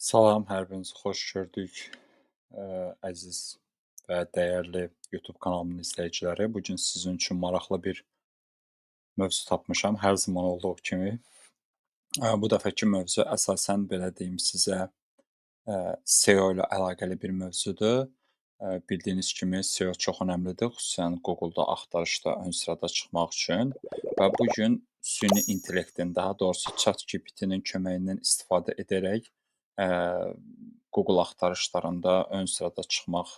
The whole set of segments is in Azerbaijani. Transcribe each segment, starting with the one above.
Salam, hər birinizi xoş gördük. Əziz və dəyərli YouTube kanalımın izləyiciləri. Bu gün sizin üçün maraqlı bir mövzu tapmışam, hər zaman olduğu kimi. Bu dəfəki mövzu əsasən belə deyim sizə, SEO ilə əlaqəli bir mövzudur. Bildiyiniz kimi SEO çox önəmlidir, xüsusən Google-da axtarışda ön sırada çıxmaq üçün və bu gün süni intellektin, daha doğrusu ChatGPT-nin köməyindən istifadə edərək Google axtarışlarında ön sırada çıxmaq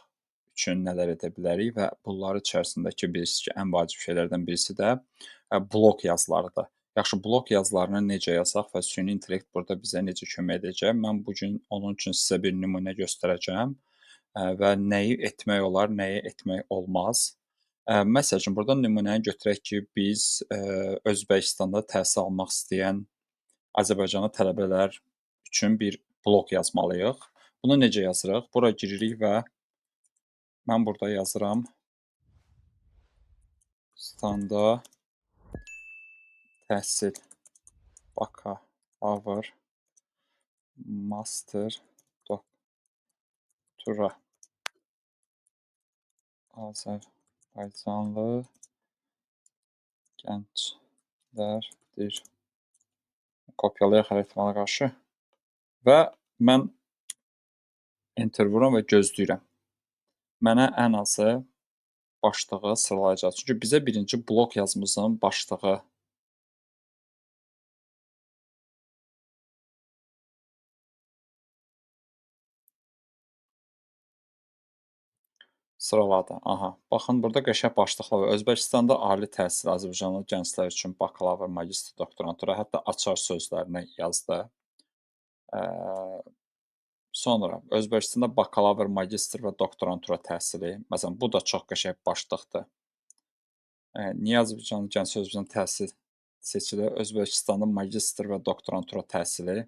üçün nələr edə bilərik və bunlar içərisindəki bilirsiniz ki, ən vacib şeylərdən birisi də blog yazılarıdır. Yaxşı, blog yazılarını necə yazaq və süni intellekt burada bizə necə kömək edəcək? Mən bu gün onun üçün sizə bir nümunə göstərəcəm və nəyi etmək olar, nəyi etmək olmaz. Məsəl üçün, burada nümunəni götürək ki, biz Özbəkistanda təhsil almaq istəyən Azərbaycanlı tələbələr üçün bir blog yazmalıyıq. Bunu necə yazırıq? Bura giririk və mən burada yazıram. Standa təhsil, bakalavr, master, doktora, Azərbaycanlı gənclərdir. Kopyalayaq hər ehtimala qarşı və mən enter vururam və gözləyirəm. Mənə ən azı başlığı sıralayacaq. Çünki bizə birinci blog yazımızın başlığı sıraladı. Aha, baxın burada qəşəng başlıqlar var. Özbəkistanda ali təhsil Azərbaycanlı gənclər üçün bakalavr, magistr, doktorantura, hətta açar sözlərini yazdı. Sonra Özbəkistanda bakalavr, magistr və doktorantura təhsili. Məsələn, bu da çox qəşəng başlıqdır. Niyə Azərbaycanlı gənclər Özbəkistan təhsil seçilir? Özbəkistanda magistr və doktorantura təhsili.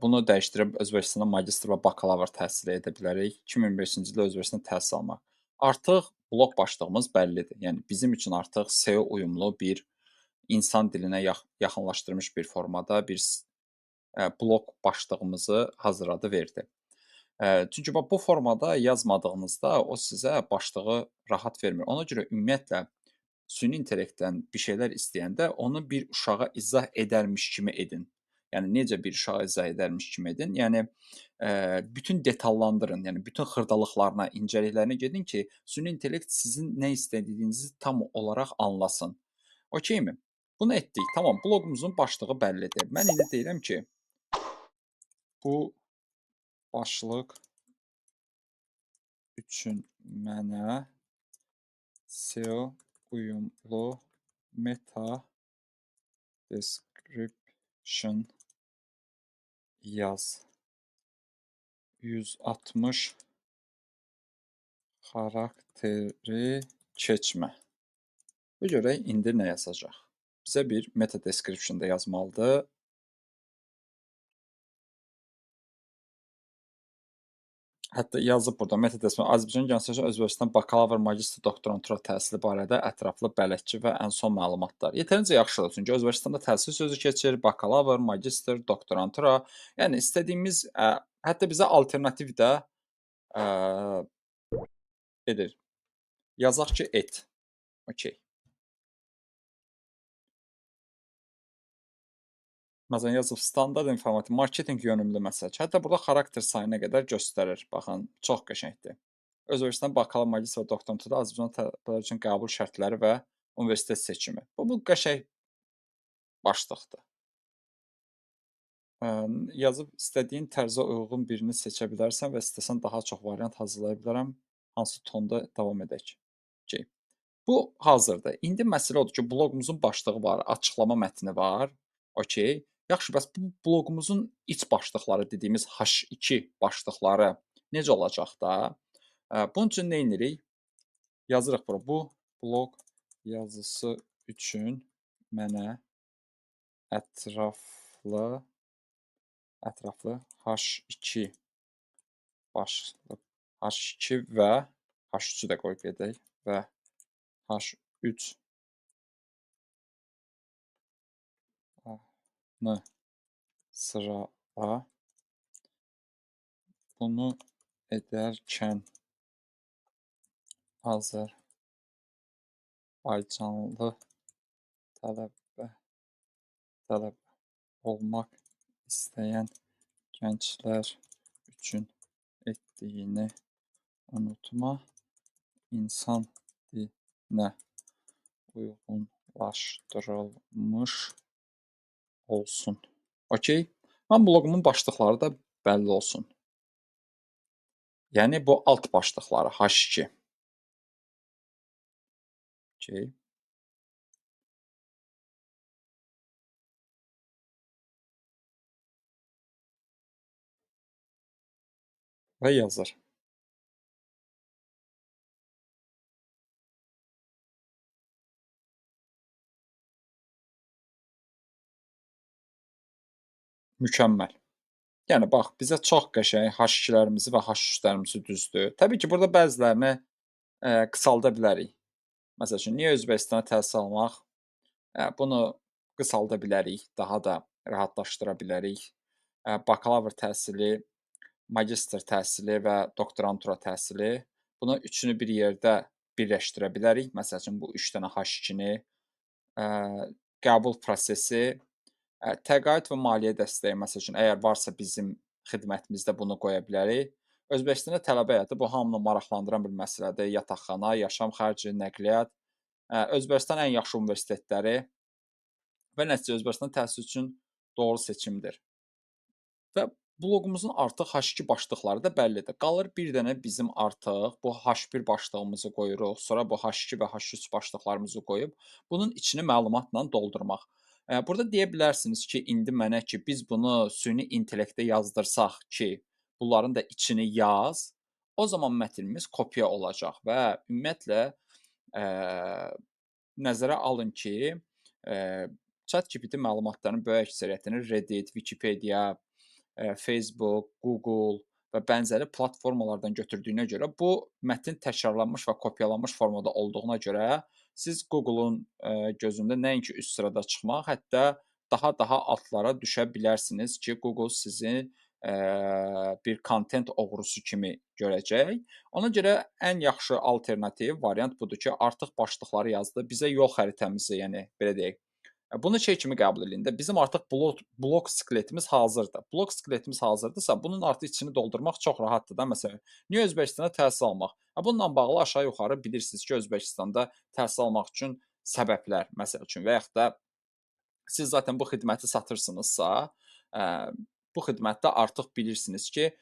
Bunu dəyişdirib Özbəkistanda magistr və bakalavr təhsili edə bilərik. 2025-ci ildə Özbəkistanda təhsil almaq. Artıq blog başlığımız bəllidir. Yəni bizim üçün artıq SEO uyumlu bir insan dilinə yaxınlaşdırılmış bir formada bir blog başlığımızı hazırladı verdi. Çünki bax bu formada yazmadığınızda o sizə başlığı rahat vermir. Ona görə ümumiyyətlə süni intellektdən bir şeylər istəyəndə onu bir uşağa izah edərmiş kimi edin. Yəni necə bir uşağa izah edərmiş kimi edin. Yəni bütün detallandırın. Yəni bütün xırdalıqlarına, incəliklərinə gedin ki, süni intellekt sizin nə istədiyinizi tam olaraq anlasın. Okeymi? Bunu etdik. Tamam, bloqumuzun başlığı bəllidir. Mən indi deyirəm ki, bu başlıq üçün mənə SEO uyumlu meta description yaz. 160 xarakteri keçmə. Bu görək indi nə yazacaq? Bizə bir meta description da yazmalıdır. Hətta yazıb burada meta description Azərbaycan gənclər Özbəkistan bakalavr, magistr, doktorantura təhsili barədə ətraflı bələdçi və ən son məlumatlar. Yetərincə yaxşıdır. Çünki Özbəkistanda təhsil sözü keçir, bakalavr, magistr, doktorantura. Yəni istədiyimiz hətta bizə alternativ də edir. Yazaq ki, et. Okey. Məsələn, yazıb standart informativ marketinq yönümlü məsəl. Hətta burada xarakter sayına qədər göstərir. Baxın, çox qəşəngdir. Özbəkistan bakalavr, magistr və doktoranturada Azərbaycan tələbələri üçün qəbul şərtləri və universitet seçimi. Bu qəşəng başlıqdır. Yazıb istədiyin tərzə uyğun birini seçə bilərsən və istəsən daha çox variant hazırlaya bilərəm. Hansı tonda davam edək. Okay. Bu hazırdır. İndi məsələ odur ki, bloqumuzun başlığı var, açıqlama mətni var. Okay. Yaxşı, bəs bu bloqumuzun iç başlıqları dediyimiz H2 başlıqları necə olacaq da? Bunun üçün nə edirik? Yazırıq bura. Bu bloq yazısı üçün mənə ətraflı H2 başlıq H2 və H3-ü də qoyub gedək və H3 sırala Bunu edərkən azərbaycanlı tələbə tələbə olmaq istəyən gənclər üçün etdiyini unutma, insan dilinə uyğunlaşdırılmış olsun. Okay. Mən bloqumun başlıqları da bəlli olsun. Yəni bu alt başlıqları H2. Okay. Və yazır. Mükəmməl. Yəni bax, bizə çox qəşəng H2-lərimizi və H3-lərimizi düzdür. Təbii ki, burada bəzilərini qısalda bilərik. Məsəl üçün, niyə Özbəkistana təhsil almaq? Bunu qısalda bilərik, daha da rahatlaşdıra bilərik. Bakalavr təhsili, magistr təhsili və doktorantura təhsili. Bunu üçünü bir yerdə birləşdirə bilərik. Məsəl üçün, bu 3 dənə H2-ni qəbul prosesi, təqaüd və maliyyə dəstəyi, məsəl üçün, əgər varsa bizim xidmətimizdə bunu qoya bilərik. Özbəkistanda tələbə həyatı bu hamını maraqlandıran bir məsələdir. Yataqxana, yaşam xərci, nəqliyyat. Özbəkistan ən yaxşı universitetləri və nəticə Özbəkistan təhsil üçün doğru seçimdir. Və bloqumuzun artıq H2 başlıqları da bəllidir. Qalır bir dənə bizim artıq bu H1 başlığımızı qoyuruq, sonra bu H2 və H3 başlıqlarımızı qoyub bunun içini məlumatla doldurmaq. Burada deyə bilərsiniz ki, indi mənə ki, biz bunu süni intellektə yazdırsaq ki, bunların da içini yaz, o zaman mətnimiz kopya olacaq və ümumiyyətlə nəzərə alın ki, ChatGPT məlumatların böyük əksəriyyətini Reddit, Wikipedia, Facebook, Google və bənzəri platformalardan götürdüyünə görə bu mətn təkrarlanmış və kopyalanmış formada olduğuna görə siz Google-un gözündə nəinki üst sırada çıxmaq, hətta daha altlara düşə bilərsiniz ki, Google sizi bir kontent oğrusu kimi görəcək. Ona görə ən yaxşı alternativ variant budur ki, artıq başlıqları yazdı, bizə yol xəritəmizi, yəni belə deyək, bunu şey kimi qəbul edin də, bizim artıq blok skeletimiz hazırdır. Blok skeletimiz hazırdırsa, bunun artıq içini doldurmaq çox rahatdır da. Məsələn, niyə Özbəkistana təhsil almaq? Bununla bağlı aşağı-yuxarı bilirsiniz ki, Özbəkistanda təhsil almaq üçün səbəblər, məsəl üçün, və yaxud da siz zaten bu xidməti satırsınızsa, bu xidmətdə artıq bilirsiniz ki,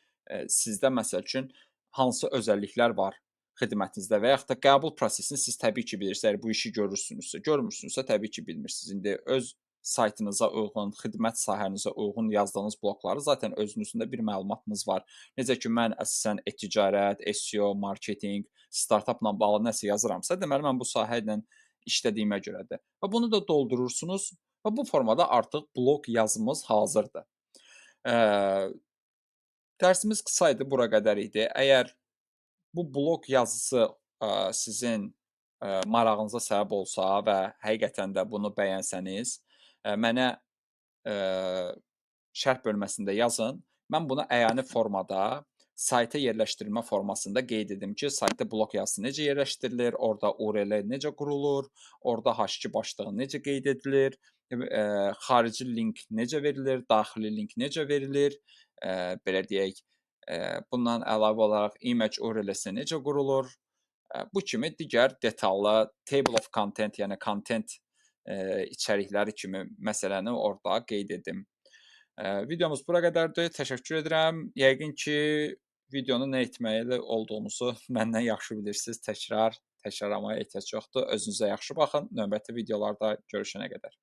sizdə məsəl üçün hansı özəlliklər var xidmətinizdə və yaxud da qəbul prosesini siz təbii ki, bilirsiniz. Əgər bu işi görürsünüzsə, görmürsünüzsə təbii ki, bilmirsiniz. İndi öz saytınıza uyğun, xidmət sahənizə uyğun yazdığınız blokları zaten özünüzün də bir məlumatınız var. Necə ki, mən əsasən e-ticarət, SEO, marketinq, startapla bağlı nəsə yazıramsa, deməli mən bu sahə ilə işlədiyimə görədir. Və bunu da doldurursunuz və bu formada artıq blok yazımız hazırdır. Dərsimiz qısa idi, bura qədər idi. Əgər bu blok yazısı sizin marağınıza səbəb olsa və həqiqətən də bunu bəyənsəniz, mənə şərh bölməsində yazın. Mən bunu əyani formada sayta yerləşdirilmə formasında qeyd edim ki, saytda blok yazısı necə yerləşdirilir, orada URL necə qurulur, orada H2 başlığı necə qeyd edilir, xarici link necə verilir, daxili link necə verilir, belə deyək, bundan əlavə olaraq image URL-si necə qurulur, bu kimi digər detallı table of content, yəni content içərikləri kimi məsələni orada qeyd edim. Videomuz bura qədərdir. Təşəkkür edirəm. Yəqin ki, videonu nə etməli olduğunuzu məndən yaxşı bilirsiniz. Təkrarlamaya ehtiyac yoxdur. Özünüzə yaxşı baxın. Növbəti videolarda görüşənə qədər.